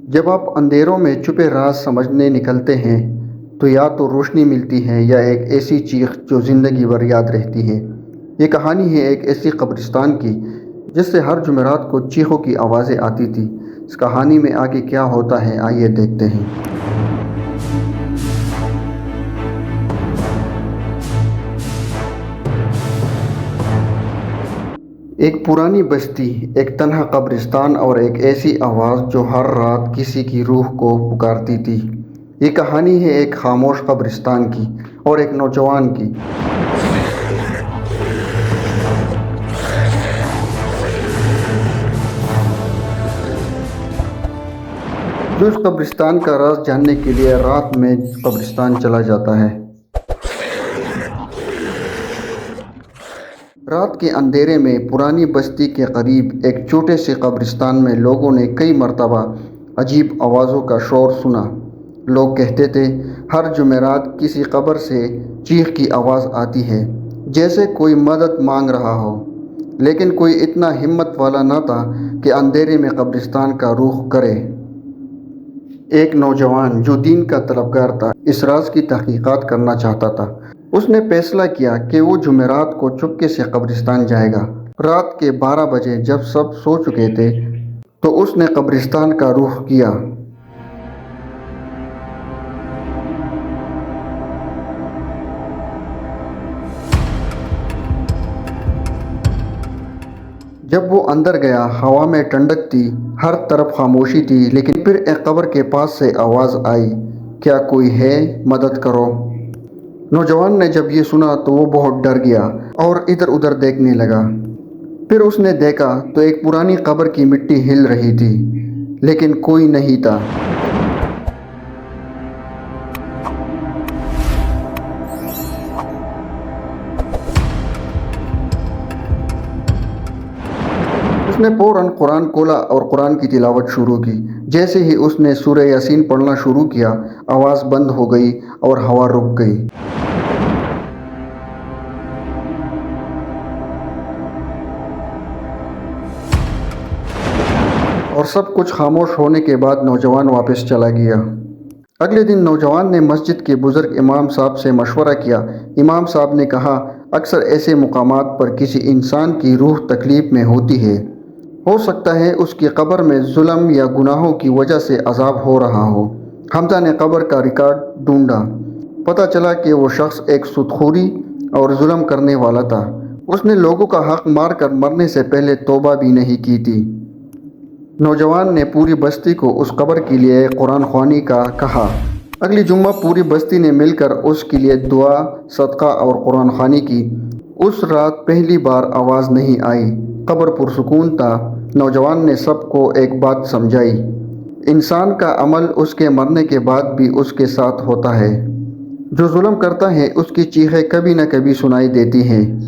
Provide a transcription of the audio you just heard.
جب آپ اندھیروں میں چھپے راز سمجھنے نکلتے ہیں تو یا تو روشنی ملتی ہے یا ایک ایسی چیخ جو زندگی بھر یاد رہتی ہے۔ یہ کہانی ہے ایک ایسی قبرستان کی جس سے ہر جمعرات کو چیخوں کی آوازیں آتی تھی۔ اس کہانی میں آگے کیا ہوتا ہے، آئیے دیکھتے ہیں۔ ایک پرانی بستی، ایک تنہا قبرستان اور ایک ایسی آواز جو ہر رات کسی کی روح کو پکارتی تھی۔ یہ کہانی ہے ایک خاموش قبرستان کی اور ایک نوجوان کی جو اس قبرستان کا راز جاننے کے لیے رات میں قبرستان چلا جاتا ہے۔ رات کے اندھیرے میں پرانی بستی کے قریب ایک چھوٹے سے قبرستان میں لوگوں نے کئی مرتبہ عجیب آوازوں کا شور سنا۔ لوگ کہتے تھے ہر جمعرات کسی قبر سے چیخ کی آواز آتی ہے، جیسے کوئی مدد مانگ رہا ہو، لیکن کوئی اتنا ہمت والا نہ تھا کہ اندھیرے میں قبرستان کا رخ کرے۔ ایک نوجوان جو دین کا طلبگار تھا اس راز کی تحقیقات کرنا چاہتا تھا۔ اس نے فیصلہ کیا کہ وہ جمعرات کو چپکے سے قبرستان جائے گا۔ رات کے 12 بجے جب سب سو چکے تھے تو اس نے قبرستان کا رخ کیا۔ جب وہ اندر گیا، ہوا میں ٹھنڈک تھی، ہر طرف خاموشی تھی، لیکن پھر ایک قبر کے پاس سے آواز آئی، کیا کوئی ہے؟ مدد کرو۔ نوجوان نے جب یہ سنا تو وہ بہت ڈر گیا اور ادھر ادھر دیکھنے لگا۔ پھر اس نے دیکھا تو ایک پرانی قبر کی مٹی ہل رہی تھی، لیکن کوئی نہیں تھا۔ اس نے فوراً قرآن کھولا اور قرآن کی تلاوت شروع کی۔ جیسے ہی اس نے سورہ یاسین پڑھنا شروع کیا، آواز بند ہو گئی اور ہوا رک گئی۔ اور سب کچھ خاموش ہونے کے بعد نوجوان واپس چلا گیا۔ اگلے دن نوجوان نے مسجد کے بزرگ امام صاحب سے مشورہ کیا۔ امام صاحب نے کہا، اکثر ایسے مقامات پر کسی انسان کی روح تکلیف میں ہوتی ہے۔ ہو سکتا ہے اس کی قبر میں ظلم یا گناہوں کی وجہ سے عذاب ہو رہا ہو۔ حمزہ نے قبر کا ریکارڈ ڈھونڈا۔ پتہ چلا کہ وہ شخص ایک سودخوری اور ظلم کرنے والا تھا۔ اس نے لوگوں کا حق مار کر مرنے سے پہلے توبہ بھی نہیں کی تھی۔ نوجوان نے پوری بستی کو اس قبر کے لیے قرآن خوانی کا کہا۔ اگلی جمعہ پوری بستی نے مل کر اس کے لیے دعا، صدقہ اور قرآن خوانی کی۔ اس رات پہلی بار آواز نہیں آئی، قبر پرسکون تھا۔ نوجوان نے سب کو ایک بات سمجھائی، انسان کا عمل اس کے مرنے کے بعد بھی اس کے ساتھ ہوتا ہے۔ جو ظلم کرتا ہے اس کی چیخیں کبھی نہ کبھی سنائی دیتی ہیں۔